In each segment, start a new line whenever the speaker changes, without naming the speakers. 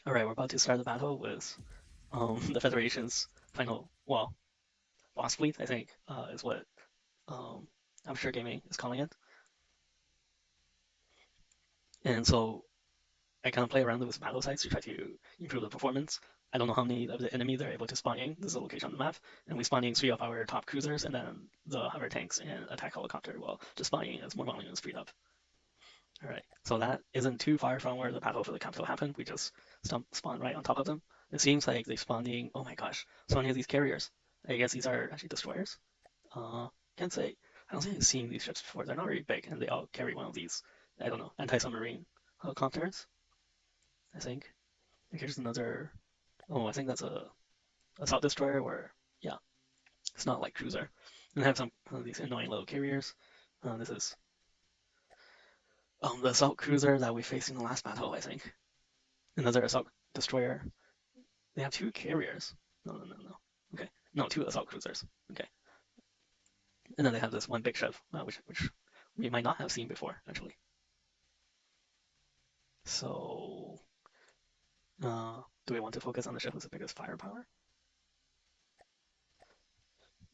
Alright, we're about to start the battle with the Federation's final, well, boss fleet, I think, is what um, I'm sure gaming is calling it. And so I kind of play around with battle sites to try to improve the performance. I don't know how many of the enemy they're able to spawn in. This is the location on the map. And we spawn in 3 of our top cruisers and then the hover tanks and attack helicopter will just spawn in as more volume is freed up. Alright, so that isn't too far from where the battle for the capital happened. We just spawn right on top of them. It seems like they spawned in, oh my gosh, so many of these carriers. I guess these are actually destroyers. Can't say. I don't think I've seen these ships before. They're not very big, and they all carry one of these, I don't know, anti-submarine helicopters, I think. Here's another, oh, I think that's a assault destroyer, or, yeah, it's not like cruiser. And I have some of these annoying little carriers. This is the assault cruiser that we faced in the last battle, I think. Another assault destroyer. They have 2 carriers. No, no, no, no. Okay. No, 2 assault cruisers. Okay. And then they have this one big ship, which we might not have seen before, actually. So, do we want to focus on the ship with the biggest firepower?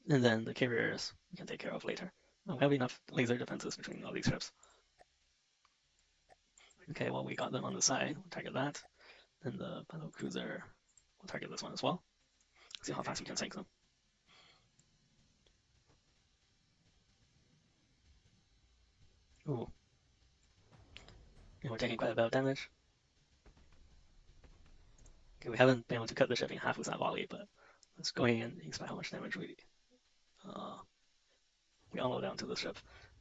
And then the carriers we can take care of later. We have enough laser defenses between all these ships. Okay, well, we got them on the side. We'll target that. And the battle cruiser, we'll target this one as well. See how fast we can sink them. Ooh. And we're taking quite a bit of damage. Okay, we haven't been able to cut the ship in half with that volley, but let's go in and expect how much damage uh, we unload onto the ship.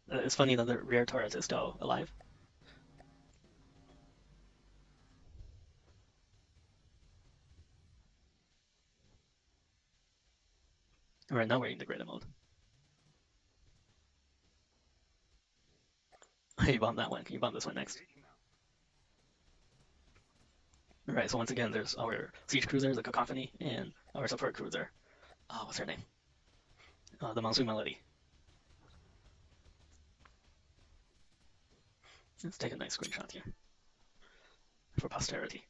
It's funny that the rear turret is still alive. Alright, now we're in degraded mode. You bomb that one. Can you bomb this one next? Alright, so once again, there's our siege cruiser, the Cacophony, and our support cruiser. What's her name? The Monsoon Melody. Let's take a nice screenshot here for posterity.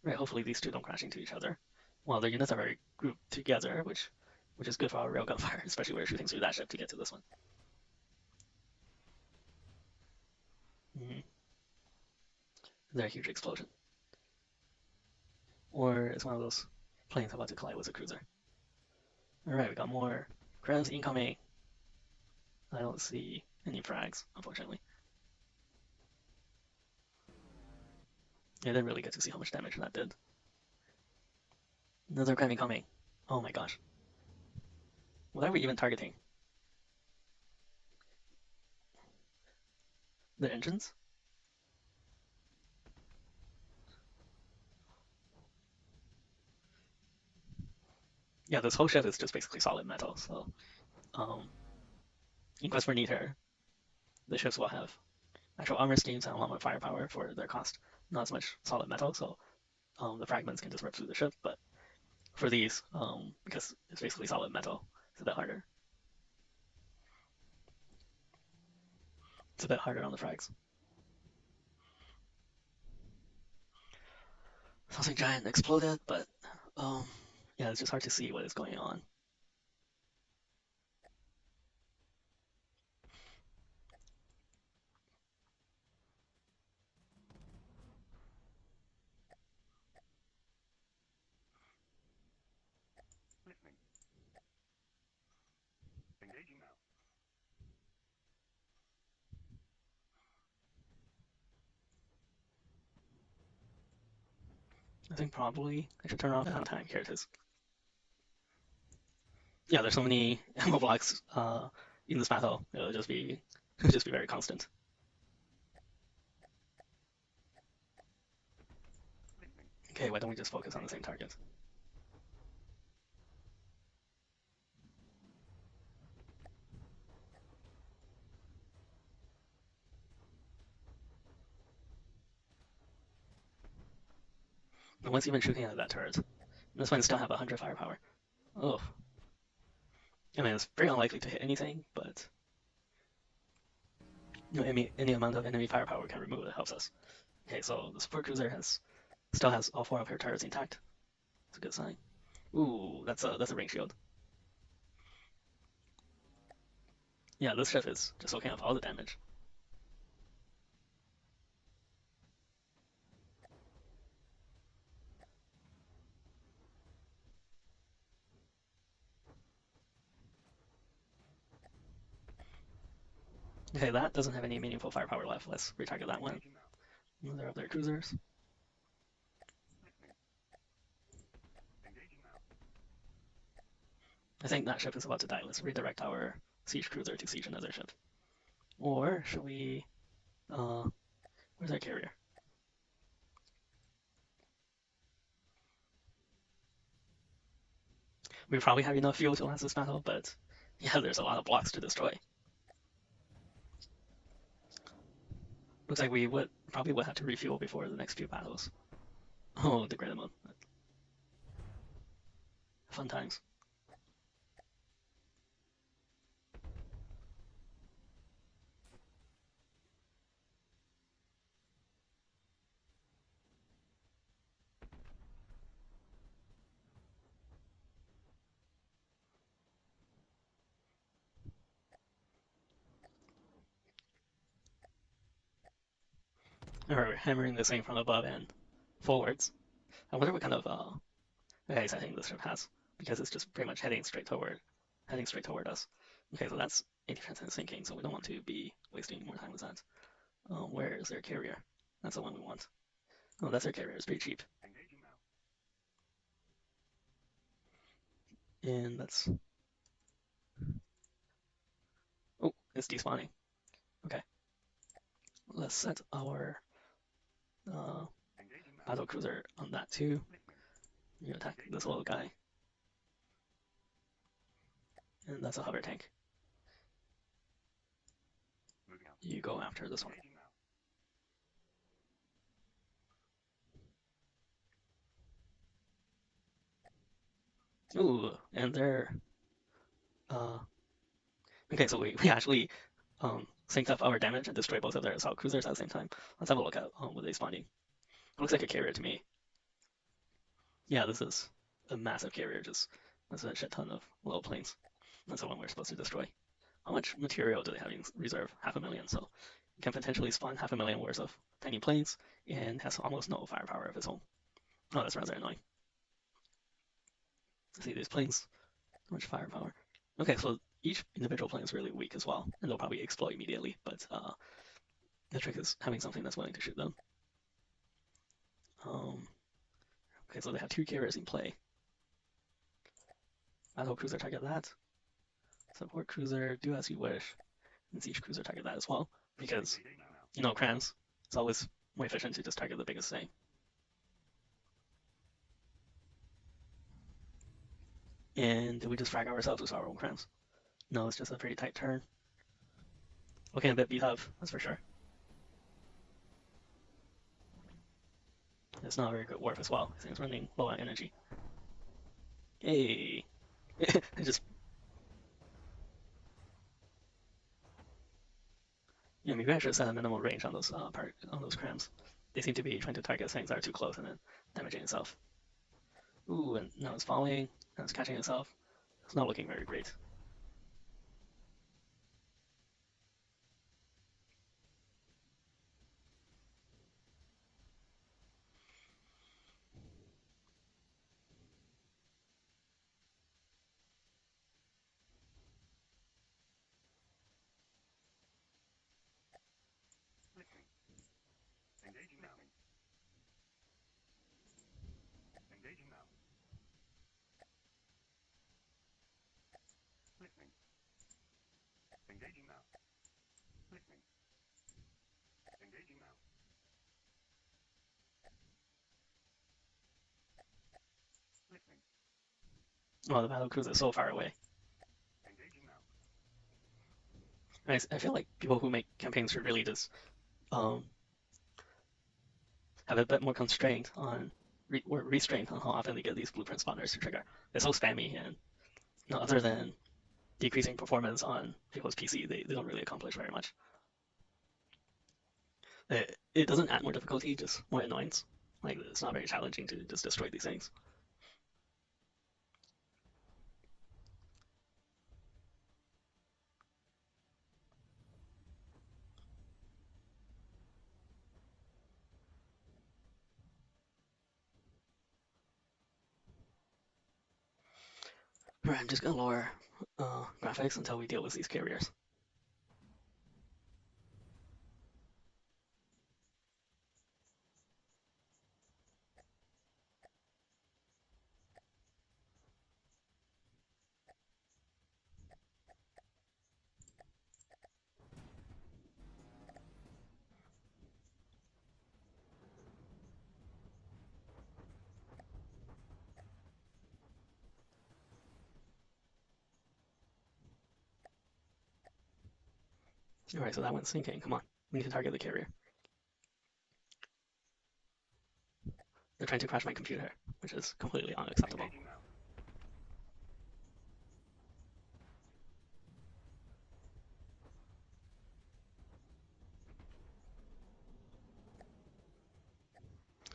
Right, hopefully these two don't crash into each other. Well, their units are very grouped together, which is good for our railgun fire, especially when we're shooting through that ship to get to this one. Mm-hmm. They're a huge explosion. Or it's one of those planes about to collide with a cruiser. Alright, we got more crabs incoming. I don't see any frags, unfortunately. I didn't really get to see how much damage that did. Another crab incoming. Oh my gosh. What are we even targeting? The engines? Yeah, this whole ship is just basically solid metal, so um, in Quest for Neater, the ships will have actual armor schemes and a lot more firepower for their cost. Not as much solid metal, so the fragments can just rip through the ship, but for these, because it's basically solid metal, it's a bit harder. It's a bit harder on the frags. Something giant exploded, but um, yeah, it's just hard to see what is going on. I think probably I should turn off time. Here it is. Yeah, there's so many ammo blocks in this battle. It'll just be very constant. Okay, why don't we just focus on the same target? No one's even shooting at that turret. This one still have 100 firepower. Oh, I mean, it's very unlikely to hit anything, but any amount of enemy firepower we can remove it helps us. Okay, so the support cruiser still has all four of her turrets intact. It's a good sign. Ooh, that's a ring shield. Yeah, this ship is just soaking up all the damage. Okay, that doesn't have any meaningful firepower left. Let's retarget that one. Another of their cruisers. I think that ship is about to die. Let's redirect our siege cruiser to siege another ship. Or should we? Uh, where's our carrier? We probably have enough fuel to last this battle, but yeah, there's a lot of blocks to destroy. Looks like we would probably would have to refuel before the next few battles. Oh, the Great Moon. Fun times. We're hammering this thing from above and forwards. I wonder what kind of guys I think this ship has, because it's just pretty much heading straight toward us. Okay, so that's 80% sinking, so we don't want to be wasting more time with that. Where is their carrier? That's the one we want. Oh, that's their carrier. It's pretty cheap. And that's... Oh, it's despawning. Okay. Let's set our uh, battle cruiser on that too. You attack this little guy. And that's a hover tank. You go after this one. Ooh, and they're... Uh, okay, so we actually synced up our damage and destroyed both of their assault cruisers at the same time. Let's have a look at what they spawning. It looks like a carrier to me. Yeah, this is a massive carrier, just that's a shit ton of little planes. That's the one we're supposed to destroy. How much material do they have in reserve? 500,000. So it can potentially spawn 500,000 worth of tiny planes and has almost no firepower of its own. Oh, that's rather annoying. See these planes, how much firepower. Okay, so each individual plane is really weak as well, and they'll probably explode immediately. But the trick is having something that's willing to shoot them. Um, okay, so they have two carriers in play. Battle cruiser target that. Support cruiser, do as you wish. And siege cruiser target that as well. Because, you know, crams, it's always more efficient to just target the biggest thing. And did we just frag ourselves with our own crams? No, it's just a pretty tight turn. Looking a bit beat up, that's for sure. It's not a very good warp as well. I think it's running low on energy. Hey! it just... Yeah, maybe I should set a minimal range on those crams. They seem to be trying to target things that are too close and then damaging itself. Ooh, and now it's falling. Now it's catching itself. It's not looking very great. Oh, the battle cruiser is so far away. I feel like people who make campaigns should really just um, have a bit more constraint on or restraint on how often they get these blueprint spawners to trigger. They're so spammy, and you know, other than decreasing performance on people's PC, they don't really accomplish very much. It doesn't add more difficulty, just more annoyance. Like it's not very challenging to just destroy these things. Alright, I'm just gonna lower graphics until we deal with these carriers. Alright, so that one's sinking. Come on, we need to target the carrier. They're trying to crash my computer, which is completely unacceptable.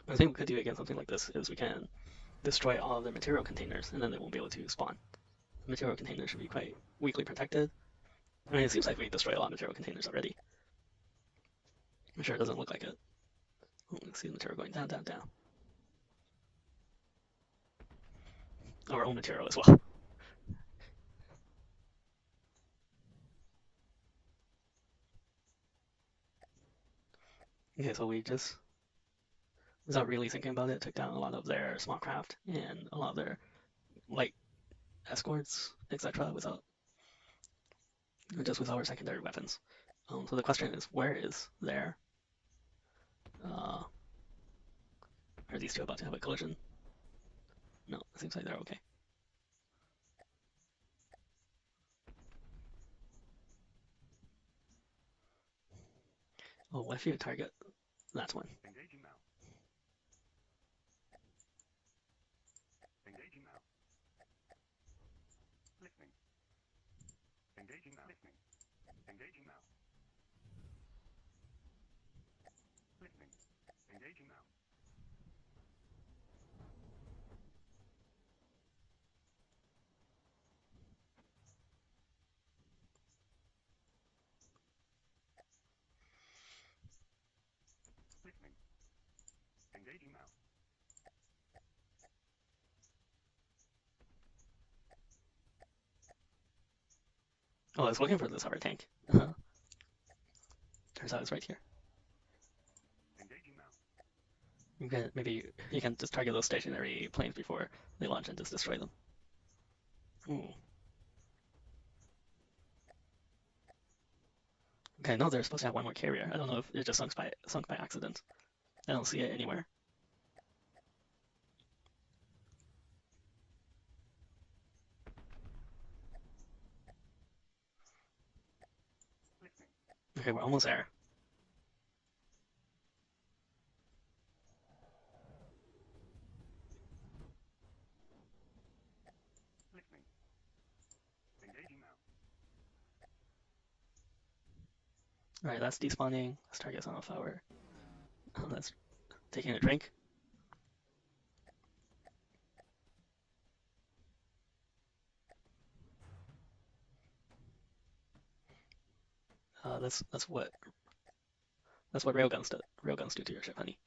I think we could do against something like this is we can destroy all of their material containers, and then they won't be able to spawn. The material containers should be quite weakly protected. I mean, it seems like we destroyed a lot of material containers already. I'm sure it doesn't look like it. Oh, let's see the material going down, down, down. Our own material as well. Okay, so we just, without really thinking about it, took down a lot of their small craft and a lot of their light escorts, etc. Without just with our secondary weapons. So the question is, where is their? Uh, are these two about to have a collision? No, it seems like they're okay. Oh, what if you target that one?
Engaging now. Engaging now. Listening. Engaging now. Listening. Engaging now. Listening. Engaging now. Listening. Engaging now.
Oh, I was looking for this hover tank. Turns out it's right here.
Engaging now.
Maybe you can just target those stationary planes before they launch and just destroy them. Ooh. Okay, no, they're supposed to have one more carrier. I don't know if it just sunk by accident. I don't see it anywhere.
Listening.
Okay, we're almost there.
Listening. Engaging now.
Alright, that's despawning. Let's target some of our. That's taking a drink. That's what railguns do. Railguns do to your ship, honey.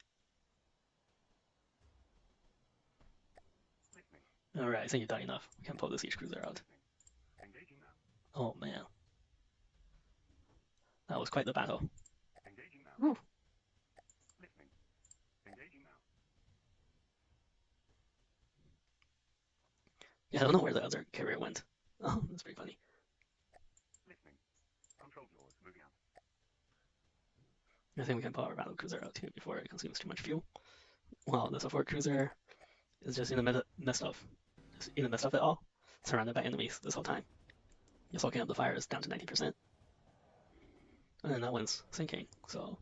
Listening.
Alright, I think you've done enough. We can pull the siege cruiser out.
Engaging now.
Oh man, that was quite the battle.
Engaging now.
Woo.
Listening. Engaging now.
Yeah, I don't know where the other carrier went. Oh, that's pretty funny.
Listening. Control floors moving out.
I think we can pull our battle cruiser out too before it consumes too much fuel. Well, the support cruiser is just in the midst of it all, surrounded by enemies this whole time. Just looking up the fire is down to 90%. And then that one's sinking, so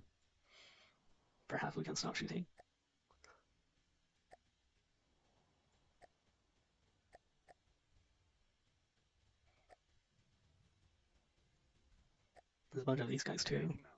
perhaps we can stop shooting. There's a bunch of these guys too.
Engaging now.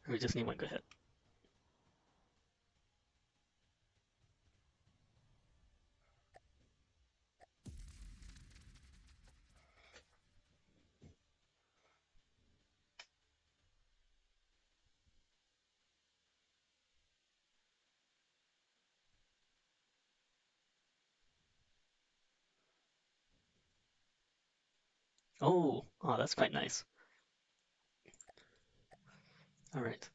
We just need one good hit. Oh, that's quite nice. All right.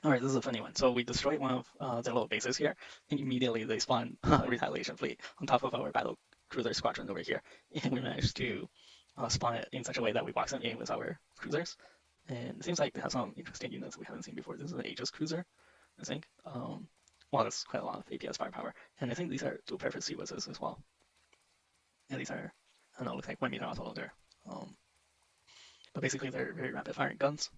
All right, this is a funny one. So we destroyed one of their little bases here, and immediately they spawn a retaliation fleet on top of our battle cruiser squadron over here, and we managed to spawn it in such a way that we box them in with our cruisers. And it seems like they have some interesting units we haven't seen before. This is an Aegis cruiser, I think. Well, that's quite a lot of APS firepower, and I think these are dual purpose sequences as well. And these are, I don't know, look like 1 meter auto loader. Um, but basically they're very rapid firing guns.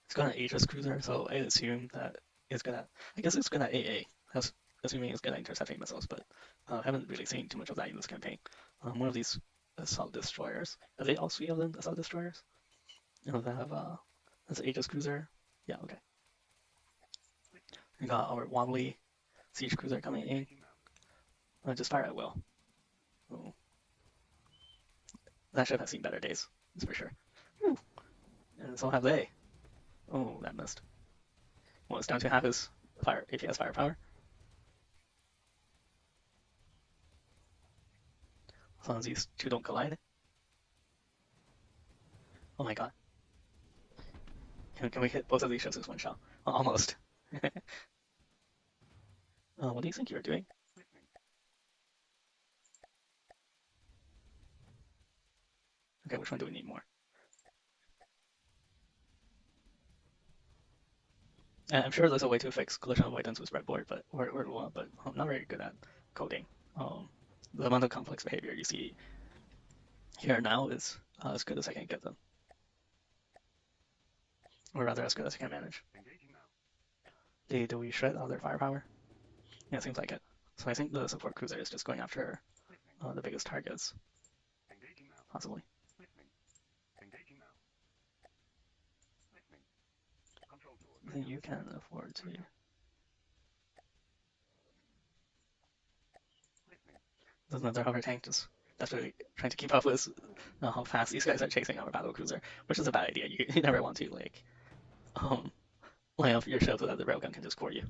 It's got an Aegis cruiser, so I assume that it's gonna. I guess it's gonna AA. That's assuming it's gonna intercept missiles, but I haven't really seen too much of that in this campaign. One of these assault destroyers. Are they all three of them assault destroyers? You know, they have that's an Aegis cruiser. Yeah, okay. We got our wobbly siege cruiser coming in. Just fire at will. Oh, that ship has seen better days, that's for sure. Whew. And so have they. Oh, that missed. Well, it's down to half his fire APS firepower. As long as these two don't collide. Oh my god. Can we hit both of these ships with one shot? Almost. What do you think you're doing? Okay, which one do we need more? I'm sure there's a way to fix collision avoidance with breadboard, but but I'm not very good at coding. Um, the amount of complex behavior you see here now is as good as I can get them, or rather as good as I can manage. Do we shred all their firepower? Yeah, it seems like it. So I think the support cruiser is just going after the biggest targets, possibly. I think you can afford to. Doesn't matter how our tank just desperately trying to keep up with how fast these guys are chasing our battle cruiser, which is a bad idea. You never want to like um line up your ship so that the railgun can just core you.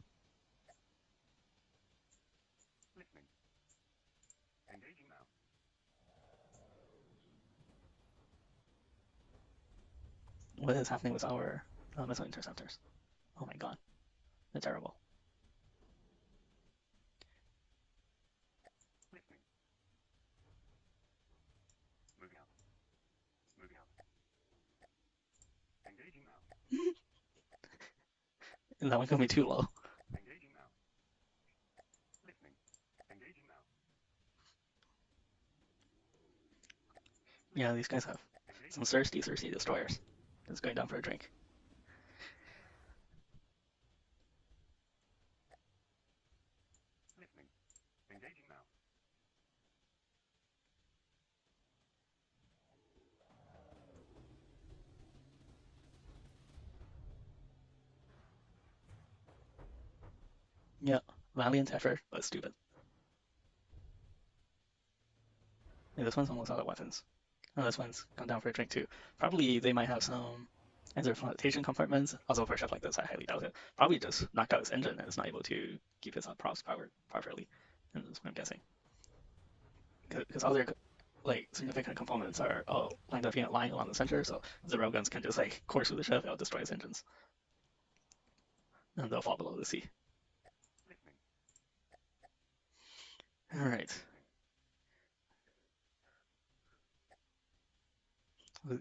What is happening with our missile interceptors? Oh my god, they're terrible. And that one can be too low. Yeah, these guys have some thirsty destroyers. Just going down for a drink. Yeah, valiant effort, but stupid. Yeah, this one's almost out of weapons. Oh, this one's gone down for a drink too. Probably they might have some either flotation compartments. Also, for a ship like this, I highly doubt it. Probably just knocked out his engine and is not able to keep his props powered properly. And that's what I'm guessing. Because other like significant components are all lined up in a line along the center, so the railguns can just like course through the ship, it'll destroy its engines, and they'll fall below the sea. All right,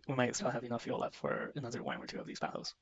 we might still have enough fuel left for another one or two of these battles.